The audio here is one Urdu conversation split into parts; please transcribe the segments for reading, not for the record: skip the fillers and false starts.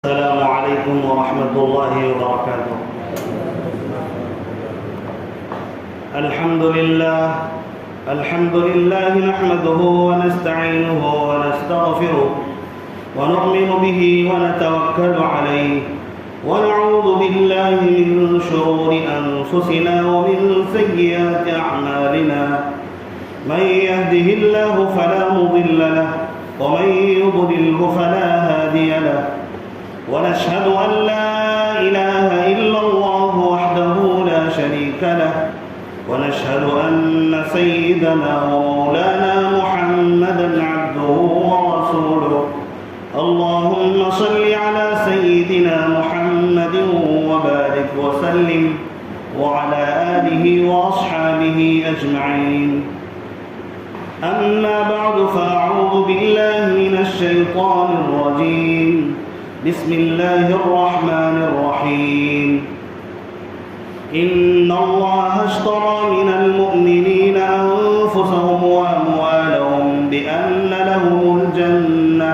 السلام عليكم ورحمة الله وبركاته. الحمد لله نحمده ونستعينه ونستغفره ونؤمن به ونتوكل عليه ونعوذ بالله من شرور أنفسنا ومن سيئات أعمالنا. من يهده الله فلا مضل له ومن يضلله فلا هادي له. ونشهد أن لا إله إلا الله وحده لا شريك له. ونشهد أن سيدنا ومولانا محمدا عبده ورسوله. اللهم صل على سيدنا محمد وبارك وسلم وعلى آله وأصحابه أجمعين. أما بعد فأعوذ بالله من الشيطان الرجيم. بسم الله الرحمن الرحيم. إن الله اشترى من المؤمنين أنفسهم وأموالهم بأن لهم الجنة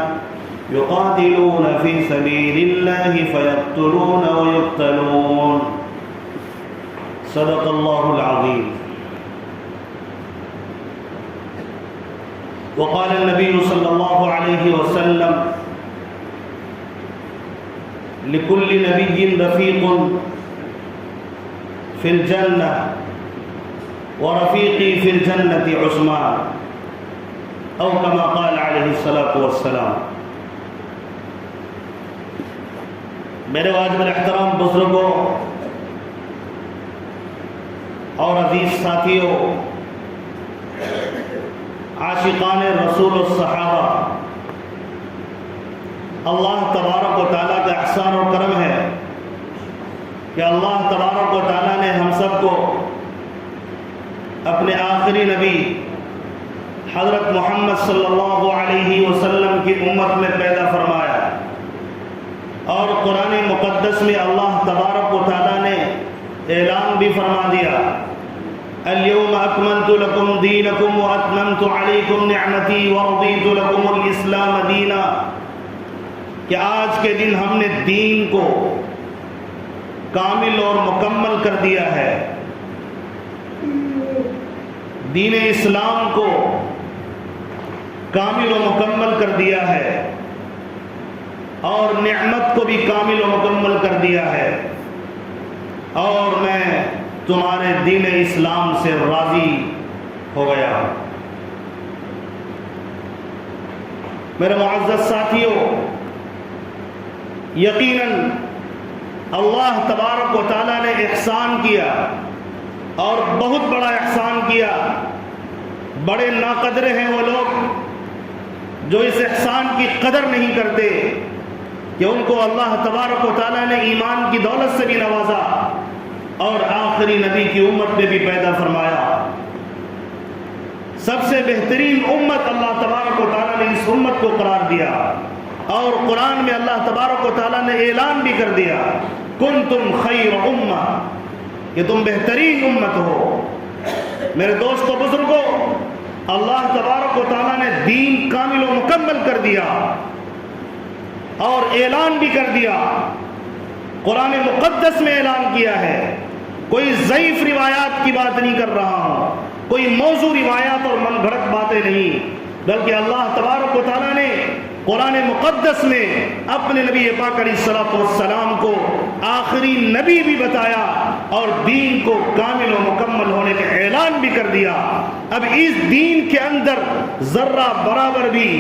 يقاتلون في سبيل الله فيقتلون ويقتلون. صدق الله العظيم. وقال النبي صلى الله عليه وسلم: لكل نبي رفيق في الجنة ورفيقي في الجنة عثمان، أو كما قال عليه الصلاة والسلام. میرے واجب الاحترام بزرگوں اور عزیز ساتھیوں، عاشقان رسول الصحابہ، اللہ تبارک و تعالیٰ کا احسان و کرم ہے کہ اللہ تبارک و تعالیٰ نے ہم سب کو اپنے آخری نبی حضرت محمد صلی اللہ علیہ وسلم کی امت میں پیدا فرمایا، اور قرآن مقدس میں اللہ تبارک و تعالیٰ نے اعلان بھی فرما دیا: اليوم اکملت لکم دینکم واتممت علیکم نعمتی ورضیت لکم الاسلام دینا، کہ آج کے دن ہم نے دین کو کامل اور مکمل کر دیا ہے، دین اسلام کو کامل و مکمل کر دیا ہے، اور نعمت کو بھی کامل و مکمل کر دیا ہے، اور میں تمہارے دین اسلام سے راضی ہو گیا. میرے معزز ساتھیوں، یقیناً اللہ تبارک و تعالیٰ نے احسان کیا، اور بہت بڑا احسان کیا. بڑے ناقدر ہیں وہ لوگ جو اس احسان کی قدر نہیں کرتے کہ ان کو اللہ تبارک و تعالیٰ نے ایمان کی دولت سے بھی نوازا اور آخری نبی کی امت میں بھی پیدا فرمایا. سب سے بہترین امت اللہ تبارک و تعالیٰ نے اس امت کو قرار دیا، اور قرآن میں اللہ تبارک و تعالیٰ نے اعلان بھی کر دیا: کنتم خیر امہ، کہ تم بہترین امت ہو. میرے دوستو بزرگوں، اللہ تبارک و تعالیٰ نے دین کامل و مکمل کر دیا اور اعلان بھی کر دیا. قرآن مقدس میں اعلان کیا ہے. کوئی ضعیف روایات کی بات نہیں کر رہا ہوں، کوئی موضوع روایات اور من گھڑت باتیں نہیں، بلکہ اللہ تبارک و تعالیٰ نے قرآن مقدس میں اپنے نبی پاک علیہ الصلوۃ والسلام کو آخری نبی بھی بتایا اور دین کو کامل و مکمل ہونے کا اعلان بھی کر دیا. اب اس دین کے اندر ذرہ برابر بھی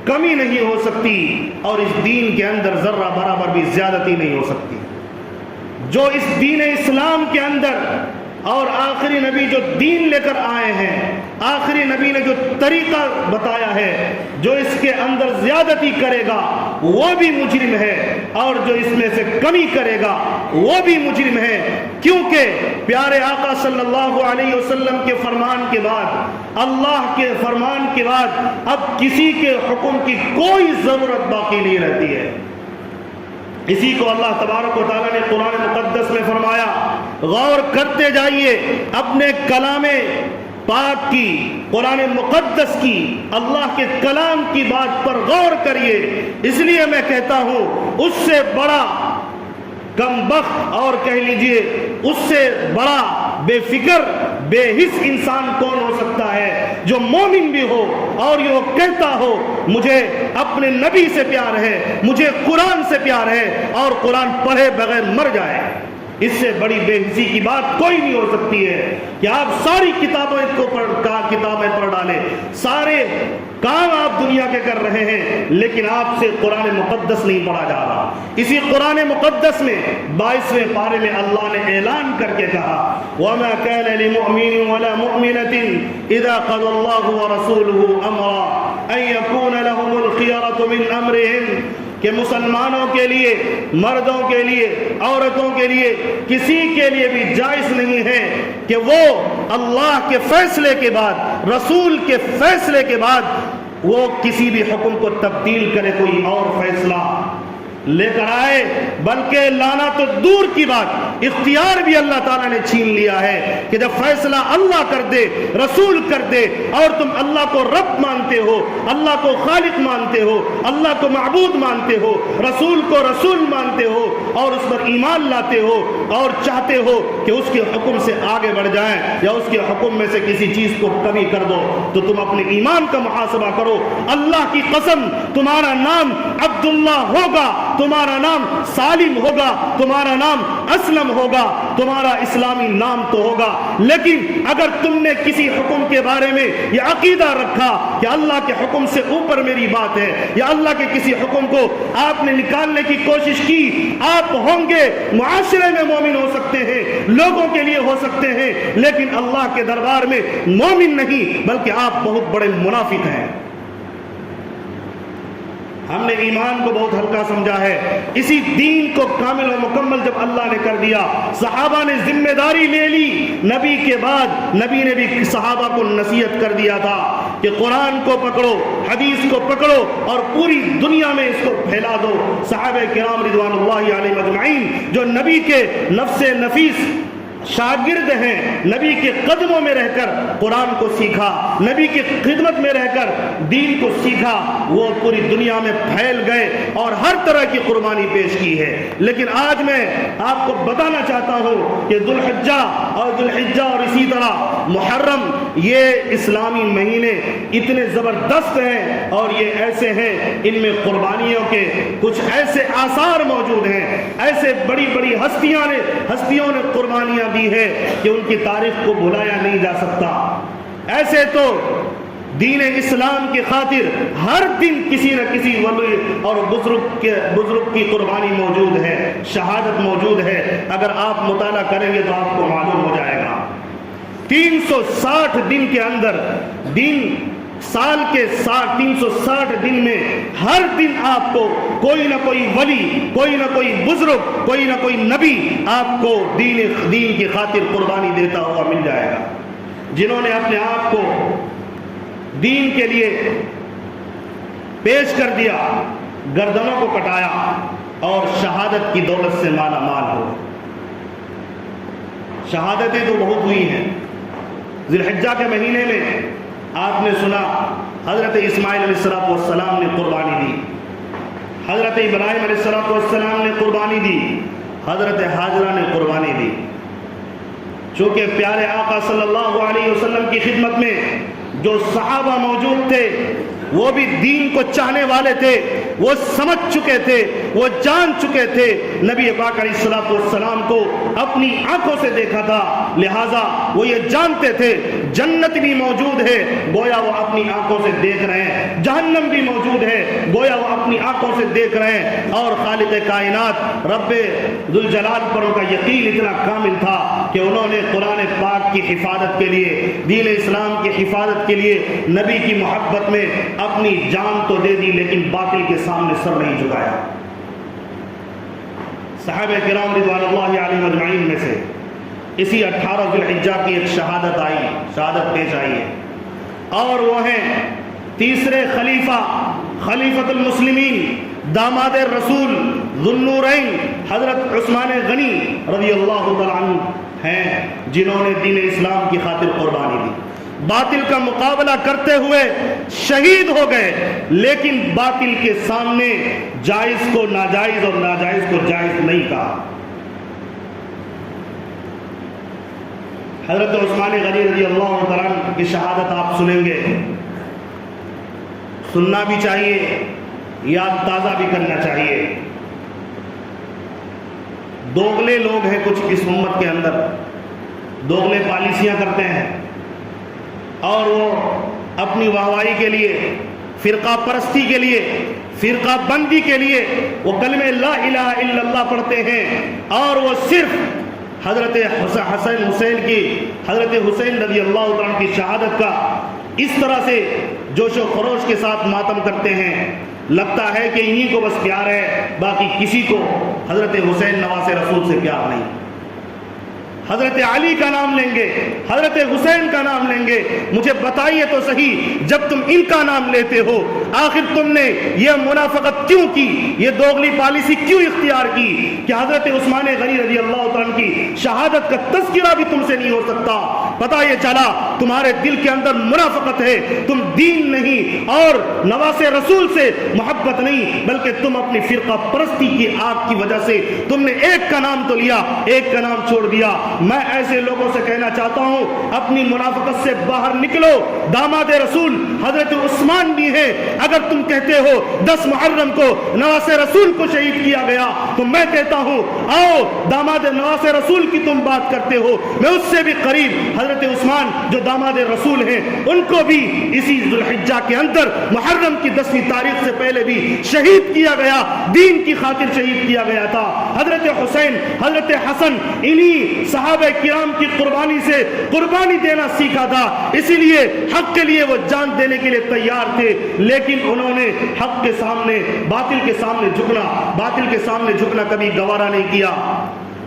کمی نہیں ہو سکتی، اور اس دین کے اندر ذرہ برابر بھی زیادتی نہیں ہو سکتی. جو اس دین اسلام کے اندر اور آخری نبی جو دین لے کر آئے ہیں، آخری نبی نے جو طریقہ بتایا ہے، جو اس کے اندر زیادتی کرے گا وہ بھی مجرم ہے، اور جو اس میں سے کمی کرے گا وہ بھی مجرم ہے. کیونکہ پیارے آقا صلی اللہ علیہ وسلم کے فرمان کے بعد، اللہ کے فرمان کے بعد اب کسی کے حکم کی کوئی ضرورت باقی نہیں رہتی ہے. اسی کو اللہ تبارک و تعالیٰ نے قرآن مقدس میں فرمایا. غور کرتے جائیے اپنے کلام پاک کی، قرآن مقدس کی، اللہ کے کلام کی بات پر غور کریے. اس لیے میں کہتا ہوں اس سے بڑا کم بخت اور کہہ لیجئے اس سے بڑا بے فکر بے حس انسان کون ہو سکتا ہے جو مومن بھی ہو اور یہ کہتا ہو مجھے اپنے نبی سے پیار ہے، مجھے قرآن سے پیار ہے، اور قرآن پڑھے بغیر مر جائے۔ اس سے بڑی بے حسی کی بات کوئی نہیں ہو سکتی ہے کہ آپ ساری کتابیں پڑھ ڈالیں، سارے کام آپ دنیا کے کر رہے ہیں، لیکن آپ سے قرآن مقدس نہیں پڑھا جا رہا۔ اسی قرآن مقدس میں 22ویں پارے میں اللہ نے اعلان کر کے کہا وَمَا كَانَ لِمُؤْمِنٍ وَلَا مُؤْمِنَةٍ إِذَا قَضَى اللَّهُ وَرَسُولُهُ أَمْرًا أَن يَكُونَ لَهُمُ الْخِيَرَةُ مِنْ أَمْرِهِمْ کہ مسلمانوں کے لیے، مردوں کے لیے، عورتوں کے لیے، کسی کے لیے بھی جائز نہیں ہے کہ وہ اللہ کے فیصلے کے بعد، رسول کے فیصلے کے بعد وہ کسی بھی حکم کو تبدیل کرے، کوئی اور فیصلہ لے کر آئے، بلکہ لانا تو دور کی بات، اختیار بھی اللہ تعالیٰ نے چھین لیا ہے کہ جب فیصلہ اللہ کر دے، رسول کر دے، اور تم اللہ کو رب مانتے ہو، اللہ کو خالق مانتے ہو، اللہ کو معبود مانتے ہو، رسول کو رسول مانتے ہو، اور اس پر ایمان لاتے ہو، اور چاہتے ہو کہ اس کے حکم سے آگے بڑھ جائیں یا اس کے حکم میں سے کسی چیز کو کمی کر دو، تو تم اپنے ایمان کا محاسبہ کرو۔ اللہ کی قسم، تمہارا نام عبداللہ ہوگا، تمہارا نام سالم ہوگا، تمہارا نام اسلم ہوگا، تمہارا اسلامی نام تو ہوگا، لیکن اگر تم نے کسی حکم کے بارے میں یہ عقیدہ رکھا کہ اللہ کے حکم سے اوپر میری بات ہے، یا اللہ کے کسی حکم کو آپ نے نکالنے کی کوشش کی، آپ ہوں گے معاشرے میں مومن ہو سکتے ہیں، لوگوں کے لیے ہو سکتے ہیں، لیکن اللہ کے دربار میں مومن نہیں، بلکہ آپ بہت بڑے منافق ہیں۔ ہم نے ایمان کو بہت ہلکا سمجھا ہے۔ اسی دین کو کامل و مکمل جب اللہ نے کر دیا، صحابہ نے ذمہ داری لے لی، نبی کے بعد نبی نے بھی صحابہ کو نصیحت کر دیا تھا کہ قرآن کو پکڑو، حدیث کو پکڑو، اور پوری دنیا میں اس کو پھیلا دو۔ صحابہ کرام رضوان اللہ علیہم اجمعین جو نبی کے نفس نفیس شاگرد ہیں، نبی کے قدموں میں رہ کر قرآن کو سیکھا، نبی کی خدمت میں رہ کر دین کو سیکھا، وہ پوری دنیا میں پھیل گئے اور ہر طرح کی قربانی پیش کی ہے۔ لیکن آج میں آپ کو بتانا چاہتا ہوں کہ ذوالحجہ اور اسی طرح محرم، یہ اسلامی مہینے اتنے زبردست ہیں اور یہ ایسے ہیں، ان میں قربانیوں کے کچھ ایسے آثار موجود ہیں، ایسے بڑی بڑی ہستیوں نے قربانیاں دی ہے کہ ان کی تاریخ کو بھلایا نہیں جا سکتا۔ ایسے تو دین اسلام کی خاطر ہر دن کسی نہ کسی ولی اور بزرگ کی قربانی موجود ہے، شہادت موجود ہے۔ اگر آپ مطالعہ کریں گے تو آپ کو معلوم ہو جائے گا۔ 360 دن کے اندر، سال کے 360 دن میں ہر دن آپ کو کوئی نہ کوئی ولی، کوئی نہ کوئی بزرگ، کوئی نہ کوئی نبی آپ کو دین کی خاطر قربانی دیتا ہوا مل جائے گا، جنہوں نے اپنے آپ کو دین کے لیے پیش کر دیا، گردنوں کو کٹایا اور شہادت کی دولت سے مالا مال ہو۔ شہادتیں تو بہت ہوئی ہیں۔ ذی الحجہ کے مہینے میں آپ نے سنا حضرت اسماعیل علیہ السلام نے قربانی دی، حضرت ابراہیم علیہ السلام نے قربانی دی، حضرت حاجرہ نے قربانی دی۔ چونکہ پیارے آقا صلی اللہ علیہ وسلم کی خدمت میں جو صحابہ موجود تھے وہ بھی دین کو چاہنے والے تھے، وہ سمجھ چکے تھے، وہ جان چکے تھے، نبی پاک علیہ السلام کو اپنی آنکھوں سے دیکھا تھا، لہٰذا وہ یہ جانتے تھے جنت بھی موجود ہے، گویا وہ اپنی آنکھوں سے دیکھ رہے ہیں، جہنم بھی موجود ہے، گویا وہ اپنی آنکھوں سے دیکھ رہے ہیں، اور خالق کائنات رب ذوالجلال پر ان کا یقین اتنا کامل تھا کہ انہوں نے قرآن پاک کی حفاظت کے لیے، دین اسلام کی حفاظت کے لیے نبی کی محبت میں اپنی جان تو دے دی، لیکن باطل کے سامنے سر نہیں جھکایا۔ صحابہ کرام رضوان اللہ علیہم اجمعین میں سے اسی 18 ذی الحجہ کی ایک شہادت پیش آئی ہے، اور وہ ہیں تیسرے خلیفۃ المسلمین، داماد رسول ذو النورین حضرت عثمان غنی رضی اللہ تعالی عنہ ہیں، جنہوں نے دین اسلام کی خاطر قربانی دی۔ باطل کا مقابلہ کرتے ہوئے شہید ہو گئے، لیکن باطل کے سامنے جائز کو ناجائز اور ناجائز کو جائز نہیں کہا۔ حضرت عثمان غنی رضی اللہ تعالیٰ عنہ کی شہادت آپ سنیں گے، سننا بھی چاہیے، یاد تازہ بھی کرنا چاہیے۔ دوغلے لوگ ہیں کچھ اس امت کے اندر، دوغلے پالیسیاں کرتے ہیں، اور وہ اپنی واہوائی کے لیے، فرقہ پرستی کے لیے، فرقہ بندی کے لیے وہ کلمہ لا الہ الا اللہ پڑھتے ہیں، اور وہ صرف حضرت حسین رضی اللہ عنہ کی شہادت کا اس طرح سے جوش و خروش کے ساتھ ماتم کرتے ہیں، لگتا ہے کہ انہی کو بس پیار ہے، باقی کسی کو حضرت حسین نواسے رسول سے پیار نہیں۔ حضرت علی کا نام لیں گے، حضرت حسین کا نام لیں گے، مجھے بتائیے تو صحیح، جب تم ان کا نام لیتے ہو آخر تم نے یہ منافقت کیوں کی، یہ دوغلی پالیسی کیوں اختیار کی کہ حضرت عثمان غنی رضی اللہ عنہ کی شہادت کا تذکرہ بھی تم سے نہیں ہو سکتا؟ پتہ یہ چلا تمہارے دل کے اندر منافقت ہے، تم دین نہیں اور نواسے رسول سے محبت نہیں، بلکہ تم اپنی فرقہ پرستی کی آگ کی وجہ سے تم نے ایک کا نام تو لیا، ایک کا نام چھوڑ دیا۔ میں ایسے لوگوں سے کہنا چاہتا ہوں اپنی منافقت سے باہر نکلو، داماد رسول حضرت عثمان بھی ہیں، اگر تم کہتے ہو 10 محرم کو نواسے رسول کو شہید کیا گیا تو میں کہتا ہوں آؤ داماد نواسے رسول کی تم بات کرتے ہو، میں اس سے بھی قریب حضرت عثمان جو داماد رسول ہیں ان کو بھی اسی ذوالحجہ کے اندر محرم کی 10ویں تاریخ سے پہلے بھی شہید کیا گیا، دین کی خاطر شہید کیا گیا تھا۔ حضرت حسین، حضرت حسن انہی صحابہ کرام کی قربانی سے قربانی دینا سیکھا تھا، اسی لیے حق کے لیے وہ جان دینے کے لیے تیار تھے، لیکن انہوں نے حق کے سامنے باطل کے سامنے جھکنا کبھی گوارا نہیں کیا۔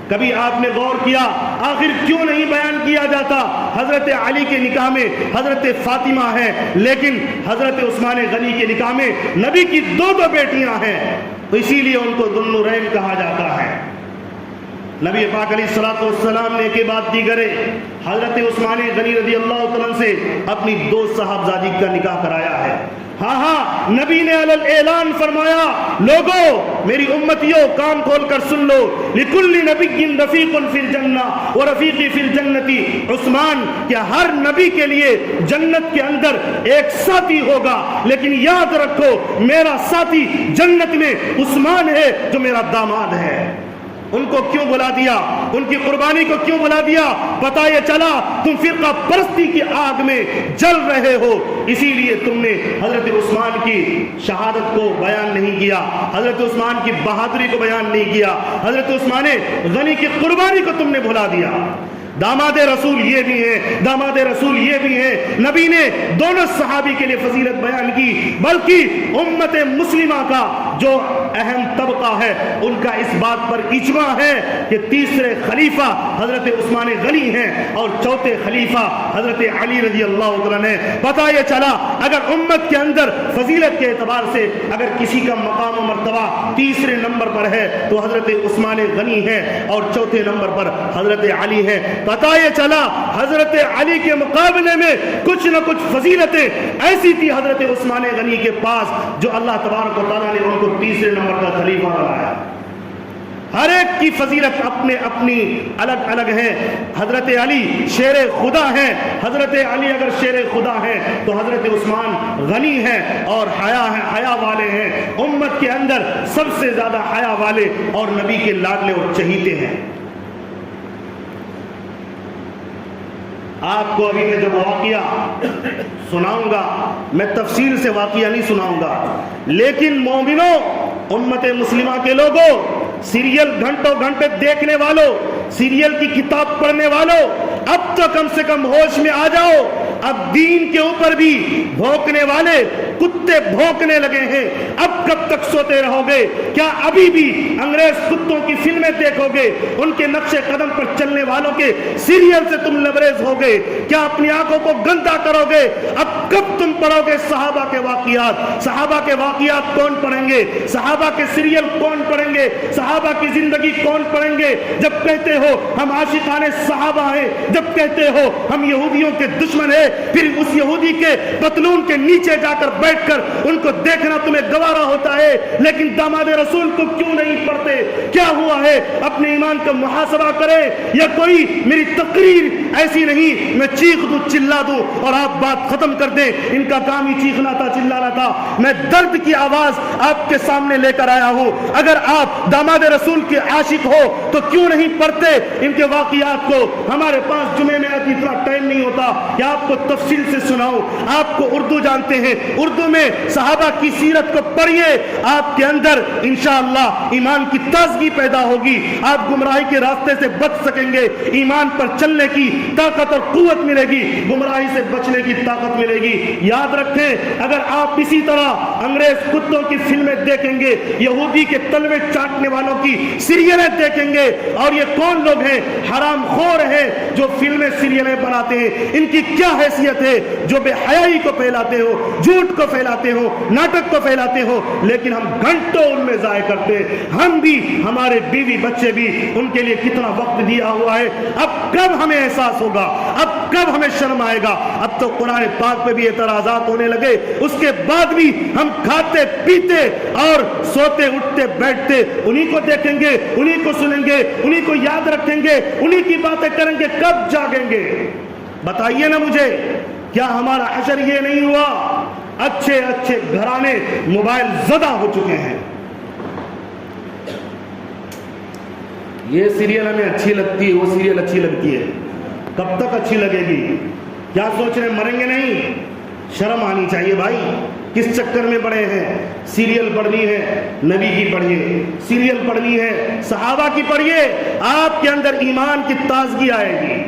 کبھی آپ نے غور کیا آخر کیوں نہیں بیان کیا جاتا حضرت علی کے نکاح میں حضرت فاطمہ ہے، لیکن حضرت عثمان غنی کے نکاح میں نبی کی 2 بیٹیاں ہیں، اسی لیے ان کو ذو النورین کہا جاتا ہے۔ نبی پاک علیہ الصلوۃ والسلام نے کے بعد دیگرے حضرت عثمان غنی رضی اللہ عنہ سے اپنی 2 صاحبزادی کا نکاح کرایا ہے۔ ہاں نبی نے علی الاعلان فرمایا لوگو میری امتیوں کام کھول کر سن لو، لکل نبی رفیق فی الجنہ ورفیقی فی الجنتی، عثمان کیا ہر نبی کے لیے جنت کے اندر ایک ساتھی ہوگا، لیکن یاد رکھو میرا ساتھی جنت میں عثمان ہے جو میرا داماد ہے۔ ان کو کیوں بلا دیا، ان کی قربانی کو کیوں بلا دیا؟ پتہ یہ چلا تم فرقہ پرستی کی آگ میں جل رہے ہو، اسی لیے تم نے حضرت عثمان کی شہادت کو بیان نہیں کیا، حضرت عثمان کی بہادری کو بیان نہیں کیا، حضرت عثمان غنی کی قربانی کو تم نے بھلا دیا۔ داماد رسول یہ بھی ہیں، داماد رسول یہ بھی ہیں، نبی نے دونوں صحابی کے لیے فضیلت بیان کی، بلکہ امت مسلمہ کا جو اہم طبقہ ہے ان کا اس بات پر اجماع ہے کہ تیسرے خلیفہ حضرت عثمان غنی ہیں اور چوتھے خلیفہ حضرت علی رضی اللہ عنہ نے۔ پتہ یہ چلا اگر امت کے اندر فضیلت کے اعتبار سے اگر کسی کا مقام و مرتبہ تیسرے نمبر پر ہے تو حضرت عثمان غنی ہے اور چوتھے نمبر پر حضرت علی ہے۔ پتہ یہ چلا حضرت علی کے مقابلے میں کچھ نہ کچھ فضیلتیں ایسی تھی حضرت عثمان غنی کے پاس جو اللہ تبارک و تعالیٰ نے ان کو تیسرے نمبر کا خلیفہ بنایا۔ ہر ایک کی فضیلت اپنے اپنی الگ الگ ہے۔ حضرت علی شیر خدا ہیں، حضرت علی اگر شیر خدا ہیں تو حضرت عثمان غنی ہیں اور حیا والے ہیں، امت کے اندر سب سے زیادہ حیا والے اور نبی کے لاڈلے اور چہیتے ہیں۔ آپ کو ابھی میں جب واقعہ سناؤں گا میں تفصیل سے واقعہ نہیں سناؤں گا، لیکن مومنوں، امت مسلمہ کے لوگوں، سیریل گھنٹوں گھنٹے دیکھنے والوں، سیریل کی کتاب پڑھنے والوں، اب تو کم سے کم ہوش میں آ جاؤ۔ اب دین کے اوپر بھی بھونکنے والے کتے بھونکنے لگے ہیں، اب کب تک سوتے رہو گے؟ کیا ابھی بھی انگریز کتوں کی فلمیں دیکھو گے؟ ان کے نقش قدم پر چلنے والوں کے سیریل سے تم لبریز ہو گے؟ کیا اپنی آنکھوں کو گندا کرو گے؟ اب کب تم پڑھو گے صحابہ کے واقعات؟ صحابہ کے واقعات کون پڑھیں گے؟ صحابہ کے سیریل کون پڑھیں گے؟ صحابہ کی زندگی کون پڑھیں گے؟ جب کہتے ہو ہم عاشقان صحابہ ہیں، جب کہتے ہو ہم یہودیوں کے دشمن ہیں، پھر اس یہودی کے پتلون کے نیچے جا کر بیٹھ کر ان کو دیکھنا تمہیں گوارا ہوتا ہے، لیکن داماد رسول کو کیوں نہیں پڑھتے؟ کیا ہوا ہے؟ اپنے ایمان کا محاسبہ کرے، یا کوئی میری تقریر ایسی نہیں میں چیخ دوں چلا دوں اور آپ بات ختم کر دیں؟ ان کا کام ہی چیخنا تھا، چلانا تھا۔ میں درد کی آواز آپ کے سامنے لے کر آیا ہوں۔ اگر آپ داماد رسول کے عاشق ہو تو کیوں نہیں پڑھتے ان کے واقعات کو؟ ہمارے پاس جمعے میں اتنا ٹائم نہیں ہوتا کہ آپ کو تفصیل سے سناؤں۔ آپ کو اردو جانتے ہیں، اردو میں صحابہ کی سیرت کو پڑھیے، آپ کے اندر انشاءاللہ ایمان کی تازگی پیدا ہوگی، آپ گمراہی کے راستے سے بچ سکیں گے، ایمان پر چلنے کی طاقت اور قوت ملے گی، گمراہی سے بچنے کی طاقت ملے گی۔ یاد رکھیں، اگر آپ اسی طرح انگریز کتوں کی فلمیں دیکھیں گے، یہودی کے تلوے چاٹنے والوں کی سیریلیں دیکھیں گے، اور یہ کون لوگ ہیں؟ حرام خور ہیں جو فلمیں سیریلیں بناتے ہیں۔ ان کی کیا حیثیت ہے جو بے حیائی کو پھیلاتے ہو، جھوٹ کو پھیلاتے ہو، ناٹک کو پھیلاتے ہو، لیکن ہم گھنٹوں ان میں ضائع کرتے ہیں۔ ہم بھی، ہمارے بیوی بچے بھی، ان کے لیے کتنا وقت دیا ہوا ہے۔ اب کب ہمیں احساس ہوگا؟ اب کب ہمیں شرم آئے گا؟ اب تو قرآن پاک پہ بھی اعتراضات ہونے لگے، اس کے بعد بھی ہم کھاتے پیتے اور سوتے اٹھتے بیٹھتے انہی کو دیکھیں گے، انہی کو سنیں گے، انہی کو یاد رکھیں گے، انہی کی باتیں کریں گے۔ کب جاگیں گے؟ بتائیے نا مجھے، کیا ہمارا حشر یہ نہیں ہوا؟ اچھے اچھے گھرانے موبائل زدہ ہو چکے ہیں۔ یہ سیریل ہمیں اچھی لگتی ہے، وہ سیریل اچھی لگتی ہے، کب تک اچھی لگے گی؟ کیا سوچ رہے ہیں مریں گے نہیں؟ شرم آنی چاہیے بھائی، کس چکر میں پڑے ہیں؟ سیریل پڑھنی ہے نبی کی پڑھیے، سیریل پڑھنی ہے صحابہ کی پڑھیے، آپ کے اندر ایمان کی تازگی آئے گی۔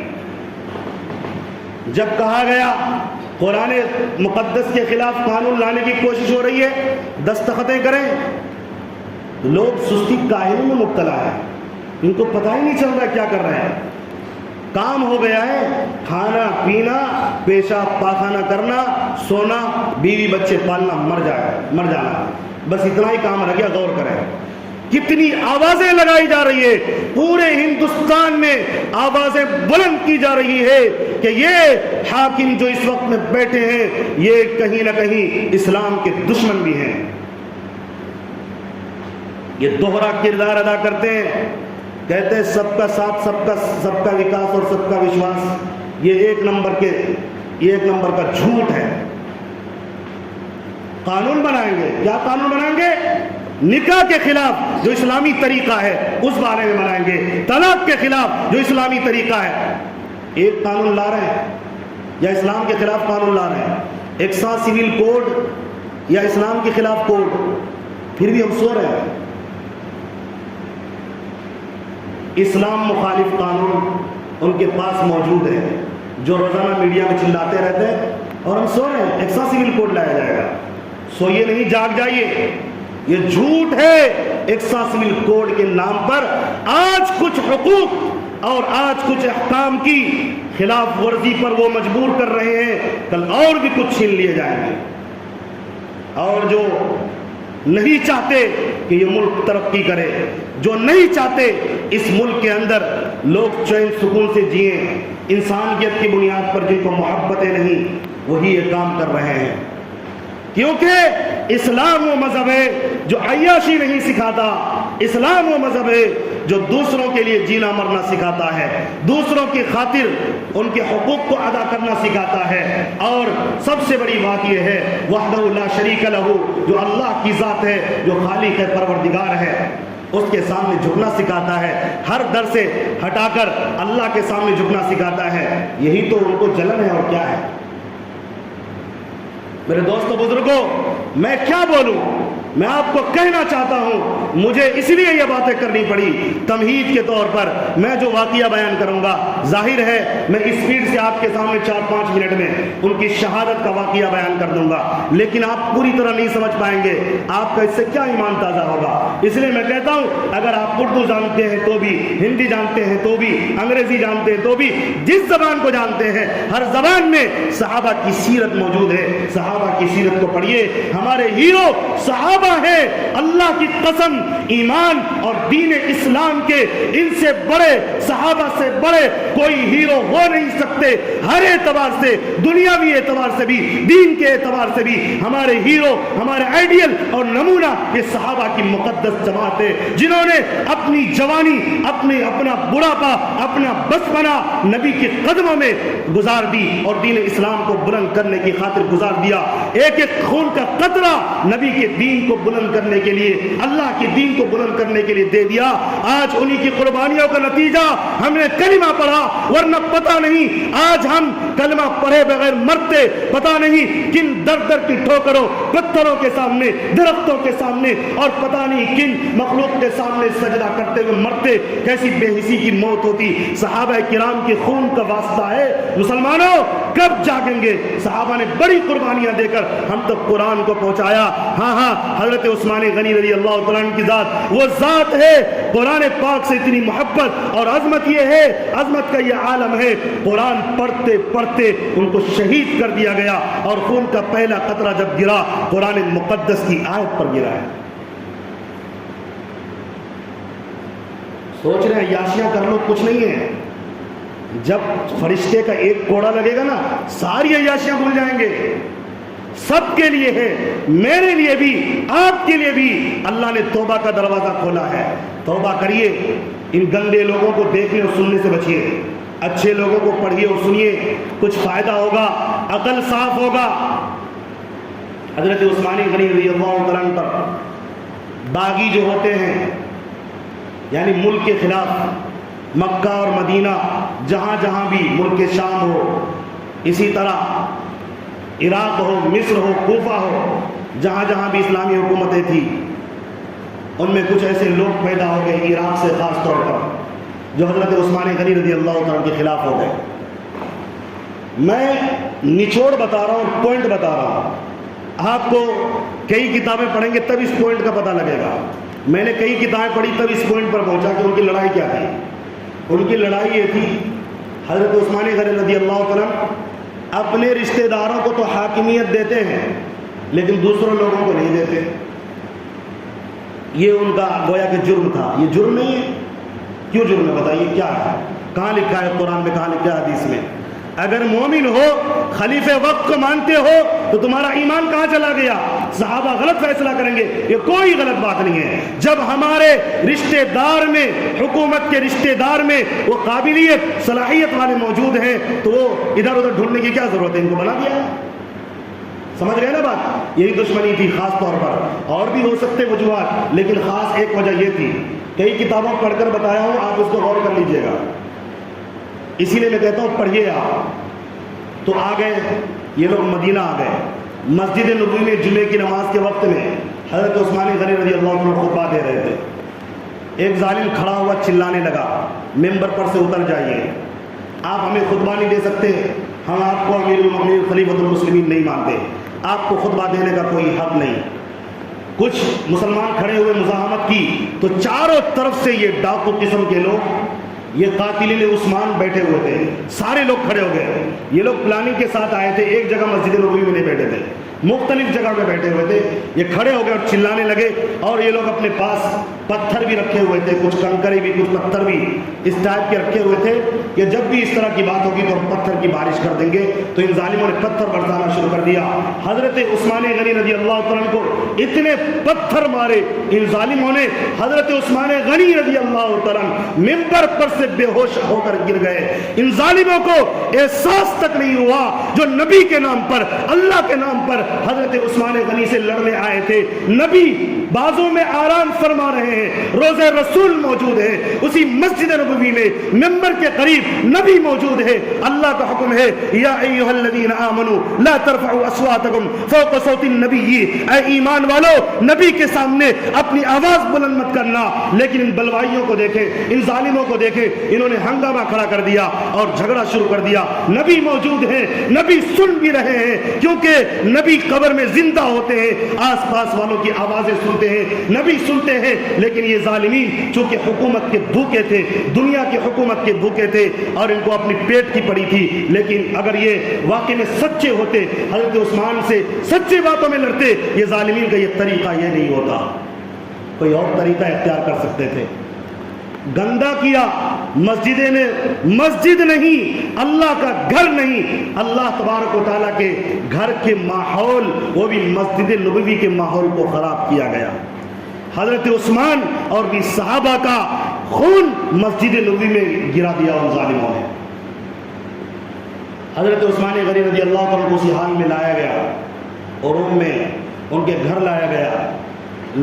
جب کہا گیا قرآن مقدس کے خلاف قانون لانے کی کوشش ہو رہی ہے، دستخطیں کریں، لوگ سستی کاہلی میں مبتلا ہے، ان کو پتہ ہی نہیں چل رہا کیا کر رہے ہیں۔ کام ہو گیا ہے کھانا پینا، پیشاب پاخانہ کرنا، سونا، بیوی بچے پالنا، مر جانا، بس اتنا ہی کام رہ گیا۔ غور کریں کتنی آوازیں لگائی جا رہی ہے، پورے ہندوستان میں آوازیں بلند کی جا رہی ہے کہ یہ حاکم جو اس وقت میں بیٹھے ہیں یہ کہیں نہ کہیں اسلام کے دشمن بھی ہیں، یہ دوہرا کردار ادا کرتے ہیں، کہتے ہیں سب کا ساتھ، سب کا وکاس اور سب کا وشواس، یہ ایک نمبر کا جھوٹ ہے۔ قانون بنائیں گے، کیا قانون بنائیں گے؟ نکاح کے خلاف جو اسلامی طریقہ ہے اس بارے میں بنائیں گے، طلاق کے خلاف جو اسلامی طریقہ ہے۔ ایک قانون لا رہے ہیں یا اسلام کے خلاف قانون لا رہے ہیں، ایک سا سول کوڈ یا اسلام کے خلاف کوڈ، پھر بھی ہم سو رہے ہیں۔ اسلام مخالف قانون ان کے پاس موجود ہے جو روزانہ میڈیا میں چلاتے رہتے ہیں، اور ہم سو رہے ہیں ایک سا سول کوڈ لایا جائے گا۔ سوئیے نہیں، جاگ جائیے، یہ جھوٹ ہے۔ ایک سا سول کوڈ کے نام پر آج کچھ حقوق اور آج کچھ احکام کی خلاف ورزی پر وہ مجبور کر رہے ہیں، کل اور بھی کچھ چھین لیے جائیں گے۔ اور جو نہیں چاہتے کہ یہ ملک ترقی کرے، جو نہیں چاہتے اس ملک کے اندر لوگ چین سکون سے جئیں، انسانیت کی بنیاد پر جن کو محبتیں نہیں، وہی یہ کام کر رہے ہیں۔ کیونکہ اسلام وہ مذہب ہے جو عیاشی نہیں سکھاتا، اسلام وہ مذہب ہے جو دوسروں کے لیے جینا مرنا سکھاتا ہے، دوسروں کی خاطر ان کے حقوق کو ادا کرنا سکھاتا ہے۔ اور سب سے بڑی بات یہ ہے وحدہ لا شریک لہ، جو اللہ کی ذات ہے، جو خالق ہے، پروردگار ہے، اس کے سامنے جھکنا سکھاتا ہے، ہر در سے ہٹا کر اللہ کے سامنے جھکنا سکھاتا ہے۔ یہی تو ان کو جلن ہے، اور کیا ہے؟ میرے دوستو بزرگوں، میں کیا بولوں؟ میں آپ کو کہنا چاہتا ہوں مجھے اس لیے یہ باتیں کرنی پڑی تمہید کے طور پر. میں جو واقعہ بیان کروں گا ظاہر ہے میں اسپیڈ سے آپ کے سامنے 4-5 منٹ میں ان کی شہادت کا واقعہ بیان کر دوں گا, لیکن آپ پوری طرح نہیں سمجھ پائیں گے. آپ کا اس سے کیا ایمان تازہ ہوگا؟ اس لیے میں کہتا ہوں اگر آپ اردو جانتے ہیں تو بھی, ہندی جانتے ہیں تو بھی, انگریزی جانتے ہیں تو بھی, جس زبان کو جانتے ہیں ہر زبان میں صحابہ کی سیرت موجود ہے. صحابہ کی سیرت کو پڑھیے. ہمارے ہیرو صحابہ ہیں. اللہ کی قسم ایمان اور دین اسلام کے ان سے بڑے, صحابہ سے بڑے کوئی ہیرو ہو نہیں سکتے. ہر اعتبار سے, دنیاوی اعتبار سے بھی, دین کے اعتبار سے بھی ہمارے ہیرو, ہمارے آئیڈیل اور نمونہ یہ صحابہ کی مقدس جماعت ہے جنہوں نے اپنی جوانی, اپنا بڑھاپا, اپنا بچپنا نبی کے قدموں میں گزار دی اور دین اسلام کو بلند کرنے کی خاطر گزار دیا. ایک ایک خون کا قطرہ نبی کے دین کو بلند کرنے کے لیے, اللہ کے دین کو بلند کرنے کے لیے دے دیا. آج انہی کی قربانیوں کا نتیجہ ہم نے کلمہ پڑھا, ورنہ پتہ نہیں آج ہم کلمہ پڑھے بغیر مرتے, پتہ نہیں کن در در کی ٹھوکروں, پتھروں کے سامنے, درختوں کے سامنے اور پتہ نہیں کن مخلوق کے سامنے سجدہ کرتے ہوئے مرتے. کیسی بے حسی کی موت ہوتی. صحابہ کرام کے خون کا واسطہ ہے. مسلمانوں کب جاگیں گے؟ صحابہ نے بڑی قربانیاں دے کر ہم تک قرآن کو پہنچایا. ہاں حضرت عثمان غنی رضی اللہ تعالیٰ عنہ کی ذات وہ ذات ہے. قرآن پاک سے اتنی محبت اور عظمت یہ ہے, عظمت کا یہ عالم ہے. قرآن پڑھتے پڑھتے ان کو شہید کر دیا گیا اور خون کا پہلا قطرہ جب گرا قرآن مقدس کی آیت پر گرا ہے. سوچ رہے ہیں یاشیاں کر لو, کچھ نہیں ہے. جب فرشتے کا ایک کوڑا لگے گا نا ساری عیاشیاں بھول جائیں گے. سب کے لیے ہے, میرے لیے بھی, آپ کے لیے بھی اللہ نے توبہ کا دروازہ کھولا ہے. توبہ کریے. ان گندے لوگوں کو دیکھنے اور سننے سے بچیے. اچھے لوگوں کو پڑھیے اور سنیے, کچھ فائدہ ہوگا, عقل صاف ہوگا. حضرت عثمان غنی رضی اللہ تعالیٰ عنہ پر باغی جو ہوتے ہیں یعنی ملک کے خلاف, مکہ اور مدینہ جہاں جہاں بھی, ملک شام ہو, اسی طرح عراق ہو, مصر ہو, کوفہ ہو, جہاں جہاں بھی اسلامی حکومتیں تھیں, ان میں کچھ ایسے لوگ پیدا ہو گئے عراق سے خاص طور پر جو حضرت عثمان غنی رضی اللہ تعالیٰ کے خلاف ہو گئے. میں نچوڑ بتا رہا ہوں, پوائنٹ بتا رہا ہوں. آپ کو کئی کتابیں پڑھیں گے تب اس پوائنٹ کا پتہ لگے گا. میں نے کئی کتابیں پڑھی تب اس پوائنٹ پر پہنچا کہ ان کی لڑائی کیا تھی. ان کی لڑائی یہ تھی, حضرت عثمان غنی رضی اللہ تعالیٰ اپنے رشتہ داروں کو تو حاکمیت دیتے ہیں لیکن دوسروں لوگوں کو نہیں دیتے. یہ ان کا گویا کہ جرم تھا. یہ جرم نہیں ہے. کیوں جرم ہے بتائیے, کیا ہے, کہاں لکھا ہے قرآن میں, کہاں لکھا ہے حدیث میں؟ اگر مومن ہو, خلیفہ وقت کو مانتے ہو تو تمہارا ایمان کہاں چلا گیا؟ صحابہ غلط فیصلہ کریں گے, یہ کوئی غلط بات نہیں ہے. جب ہمارے رشتہ دار میں, حکومت کے رشتہ دار میں وہ قابلیت, صلاحیت والے موجود ہیں تو وہ ادھر ادھر ڈھونڈنے کی کیا ضرورت ہے؟ ان کو بنا دیا ہے. سمجھ رہے ہیں نا بات؟ یہی دشمنی تھی خاص طور پر. اور بھی ہو سکتے وجوہات, لیکن خاص ایک وجہ یہ تھی. کئی کتابوں پڑھ کر بتایا ہوں, آپ اس کو غور کر لیجئے گا. اسی لیے میں کہتا ہوں پڑھیے آپ. تو آ گئے یہ لوگ, مدینہ آ گئے. مسجد نبوی میں جمعے کی نماز کے وقت میں حضرت عثمان غنی رضی اللہ عنہ خطبہ دے رہے تھے. ایک ظالم کھڑا ہوا چلانے لگا, ممبر پر سے اتر جائیے, آپ ہمیں خطبہ نہیں دے سکتے, ہم آپ کو امیر المؤمنین خلیفۃ المسلمین نہیں مانتے, آپ کو خطبہ دینے کا کوئی حق نہیں. کچھ مسلمان کھڑے ہوئے مزاحمت کی تو چاروں طرف سے یہ ڈاکو قسم کے لوگ, یہ قاتلین عثمان بیٹھے ہوئے تھے, سارے لوگ کھڑے ہو گئے. یہ لوگ پلاننگ کے ساتھ آئے تھے, ایک جگہ مسجد نبوی میں نہیں بیٹھے تھے, مختلف جگہ پہ بیٹھے ہوئے تھے. یہ کھڑے ہو گئے اور چلانے لگے, اور یہ لوگ اپنے پاس پتھر بھی رکھے ہوئے تھے, کچھ کنکرے بھی, کچھ پتھر بھی اس ٹائپ کے رکھے ہوئے تھے کہ جب بھی اس طرح کی بات ہوگی تو ہم پتھر کی بارش کر دیں گے. تو ان ظالموں نے پتھر برسانا شروع کر دیا. حضرت عثمان غنی رضی اللہ تعالیٰ کو اتنے پتھر مارے ان ظالموں نے, حضرت عثمان غنی رضی اللہ تعالیٰ ممبر پر سے بے ہوش ہو کر گر گئے. ان ظالموں کو احساس تک نہیں ہوا جو نبی کے نام پر, اللہ کے نام پر حضرت عثمان غنی سے لڑنے آئے تھے، نبی بازوں میں آرام فرما رہے ہیں، روضہ رسول موجود ہے، اسی مسجد نبوی میں ممبر کے قریب نبی موجود ہے، اللہ کا حکم ہے یا ایھا الذین آمنوا لا ترفعوا اصواتکم فوق صوت النبی، اے ایمان والو نبی کے سامنے اپنی آواز بلند مت کرنا۔ لیکن ان بلوائیوں کو دیکھیں، ان ظالموں کو دیکھیں، انہوں نے ہنگامہ کھڑا کر دیا اور جھگڑا شروع کر دیا۔ نبی موجود ہیں، نبی سن بھی رہے ہیں، کیونکہ نبی قبر میں زندہ ہوتے ہیں، آس پاس والوں کی آوازیں سنتے ہیں، نبی سنتے ہیں، لیکن یہ ظالمین چونکہ حکومت کے بھوکے تھے، دنیا کی حکومت کے بھوکے تھے اور ان کو اپنی پیٹ کی پڑی تھی۔ لیکن اگر یہ واقعی میں سچے ہوتے، حضرت عثمان سے سچے باتوں میں لڑتے، یہ ظالمین کا یہ طریقہ یہ نہیں ہوتا، کوئی اور طریقہ اختیار کر سکتے تھے۔ گندا کیا، مسجدیں نے، مسجد نہیں، اللہ کا گھر نہیں، اللہ تبارک و تعالیٰ کے گھر کے ماحول، وہ بھی مسجد نبوی کے ماحول کو خراب کیا گیا۔ حضرت عثمان اور بھی صحابہ کا خون مسجد نبوی میں گرا دیا ان ظالموں نے۔ حضرت عثمان غنی رضی اللہ عنہ کو اسی حال میں لایا گیا اور روم میں ان کے گھر لایا گیا۔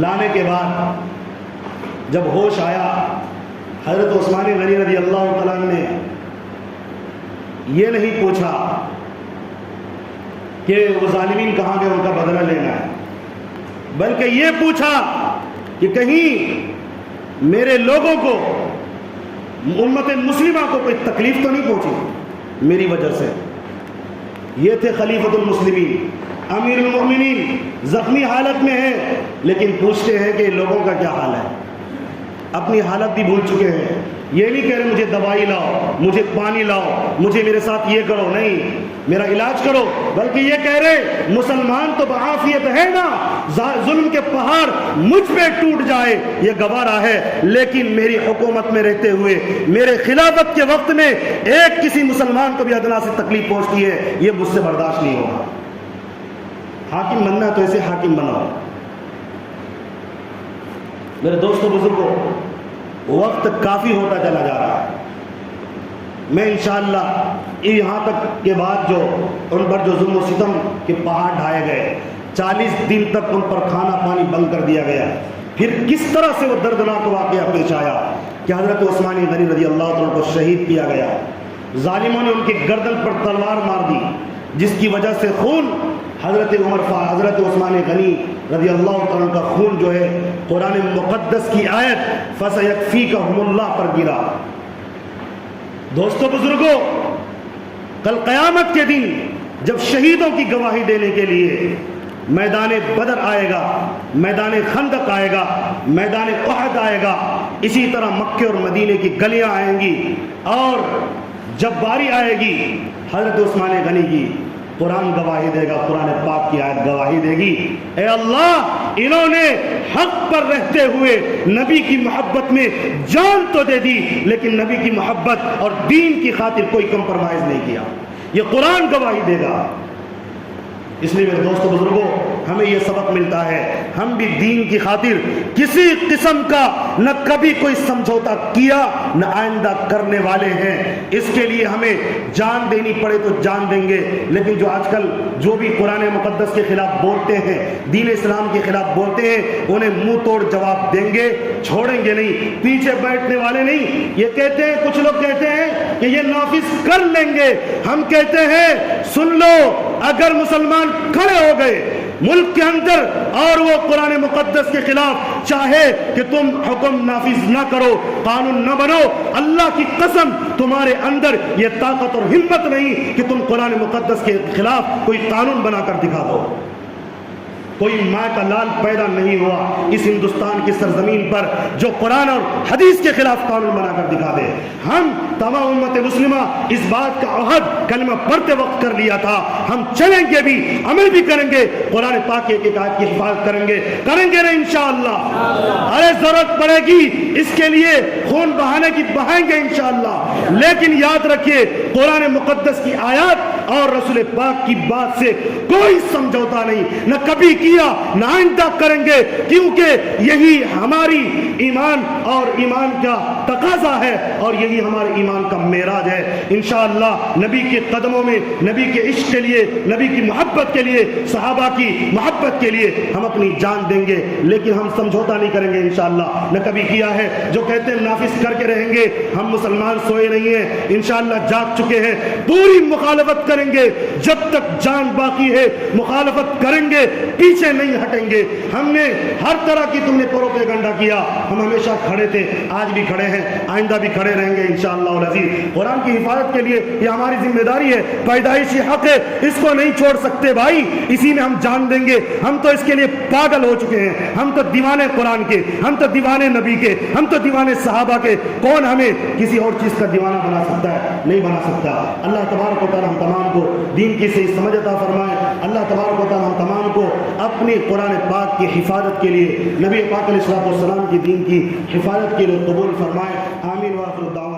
لانے کے بعد جب ہوش آیا، حضرت عثمان غنی رضی اللہ تعالیٰ نے یہ نہیں پوچھا کہ وہ ظالمین کہاں گئے، ان کا بدلہ لینا ہے، بلکہ یہ پوچھا کہ کہیں میرے لوگوں کو، امت مسلمہ کو کوئی تکلیف تو نہیں پہنچی میری وجہ سے۔ یہ تھے خلیفۃ المسلمین، امیر المؤمنین، زخمی حالت میں ہیں، لیکن پوچھتے ہیں کہ لوگوں کا کیا حال ہے، اپنی حالت بھی بھول چکے ہیں۔ یہ نہیں کہہ رہے مجھے دوائی لاؤ، مجھے پانی لاؤ، مجھے میرے ساتھ یہ کرو، نہیں میرا علاج کرو، بلکہ یہ کہہ رہے مسلمان تو بعافیت ہے نا، ظلم کے پہاڑ مجھ پہ ٹوٹ جائے یہ گوارا ہے، لیکن میری حکومت میں رہتے ہوئے، میرے خلافت کے وقت میں ایک کسی مسلمان کو بھی ادنا سے تکلیف پہنچتی ہے، یہ مجھ سے برداشت نہیں ہوگا۔ حاکم بننا تو ایسے حاکم بناؤ۔ میرے دوستوں بزرگوں، وقت کافی ہوتا چلا جا رہا ہے، میں انشاءاللہ یہاں تک کے بعد جو ان پر جو ظلم و ستم کے پہاڑ ڈھائے گئے، 40 دن تک ان پر کھانا پانی بند کر دیا گیا، پھر کس طرح سے وہ دردناک واقعہ پیش آیا کہ حضرت عثمان غنی رضی اللہ عنہ کو شہید کیا گیا، ظالموں نے ان کی گردن پر تلوار مار دی، جس کی وجہ سے خون حضرت عثمان غنی رضی اللہ عنہ کا خون جو ہے قرآن مقدس کی آیت فَسَيَكْفِيكَهُمُ اللَّهُ پر گرا۔ دوستو بزرگوں، کل قیامت کے دن جب شہیدوں کی گواہی دینے کے لیے میدان بدر آئے گا، میدان خندق آئے گا، میدان احد آئے گا، اسی طرح مکے اور مدینے کی گلیاں آئیں گی، اور جب باری آئے گی حضرت عثمان غنی کی، قرآن گواہی دے گا، قرآن پاک کی آیت گواہی دے گی، اے اللہ انہوں نے حق پر رہتے ہوئے نبی کی محبت میں جان تو دے دی، لیکن نبی کی محبت اور دین کی خاطر کوئی کمپرمائز نہیں کیا، یہ قرآن گواہی دے گا۔ اس لیے میرے دوستو بزرگوں، ہمیں یہ سبق ملتا ہے، ہم بھی دین کی خاطر کسی قسم کا نہ کبھی کوئی سمجھوتا کیا، نہ آئندہ کرنے والے ہیں، اس کے لیے ہمیں جان دینی پڑے تو جان دیں گے، لیکن جو آج کل جو بھی قرآن مقدس کے خلاف بولتے ہیں، دین اسلام کے خلاف بولتے ہیں، انہیں منہ توڑ جواب دیں گے، چھوڑیں گے نہیں، پیچھے بیٹھنے والے نہیں۔ یہ کہتے ہیں، کچھ لوگ کہتے ہیں کہ یہ نافذ کر لیں گے، ہم کہتے ہیں سن لو، اگر مسلمان کھڑے ہو گئے ملک کے اندر اور وہ قرآن مقدس کے خلاف چاہے کہ تم حکم نافذ نہ کرو، قانون نہ بنو، اللہ کی قسم تمہارے اندر یہ طاقت اور ہمت نہیں کہ تم قرآن مقدس کے خلاف کوئی قانون بنا کر دکھا دو۔ کوئی ماں کا لال پیدا نہیں ہوا اس ہندوستان کی سرزمین پر جو قرآن اور حدیث کے خلاف قانون بنا کر دکھا دے۔ ہم تمام امت مسلمہ اس بات کا عہد کلمہ پڑھتے وقت کر لیا تھا، ہم چلیں گے بھی، عمل بھی کریں گے، قرآن پاک کی ایک آیت کی حفاظت کریں گے نا انشاءاللہ۔ ارے ضرورت پڑے گی اس کے لیے خون بہانے کی، بہائیں گے انشاءاللہ، لیکن یاد رکھیے قرآن مقدس کی آیات اور رسول پاک کی بات سے کوئی سمجھوتا نہیں، نہ کبھی کیا نہ آئندہ کریں گے، کیونکہ یہی ہماری ایمان اور ایمان کا تقاضا ہے، اور یہی ہمارے ایمان کا معراج ہے۔ انشاءاللہ نبی کے قدموں میں، نبی کے عشق کے لیے، نبی کی محبت کے لیے، صحابہ کی محبت کے لیے ہم اپنی جان دیں گے، لیکن ہم سمجھوتا نہیں کریں گے انشاءاللہ، نہ کبھی کیا ہے۔ جو کہتے ہیں نافذ کر کے رہیں گے، ہم مسلمان سوئے نہیں ہیں، انشاءاللہ جاگ چکے ہیں، پوری مخالفت کریں گے جب تک جان باقی ہے، مخالفت کریں گے، پیچھے نہیں ہٹیں گے۔ ہم نے ہر طرح کی تم نے پروپیگنڈا کیا، ہم ہمیشہ کھڑے تھے، آج بھی کھڑے ہیں، آئندہ بھی کھڑے رہیں گے انشاءاللہ العزیز۔ قرآن کی حفاظت کے لیے یہ ہماری ذمہ داری ہے، پیدائشی حق ہے، اس کو نہیں چھوڑ سکتے بھائی، اسی میں ہم جان دیں گے۔ ہم تو اس کے لیے پاگل ہو چکے ہیں، ہم تو دیوانے قرآن کے، ہم تو دیوانے نبی کے، ہم تو دیوانے صحابہ کے، کون ہمیں کسی اور چیز کا دیوانہ بنا سکتا ہے؟ نہیں بنا سکتا۔ اللہ تبارک و تعالی ہم تمام کو دین کی صحیح سمجھ عطا فرمائے۔ اللہ تبارک و تعالی ہم تمام کو اپنی قرآن پاک کی حفاظت کے لیے، نبی پاک علیہ الصلوۃ والسلام کی دین کی حفاظت کے لیے قبول فرمائے۔ آمین۔ وآخر دعوانا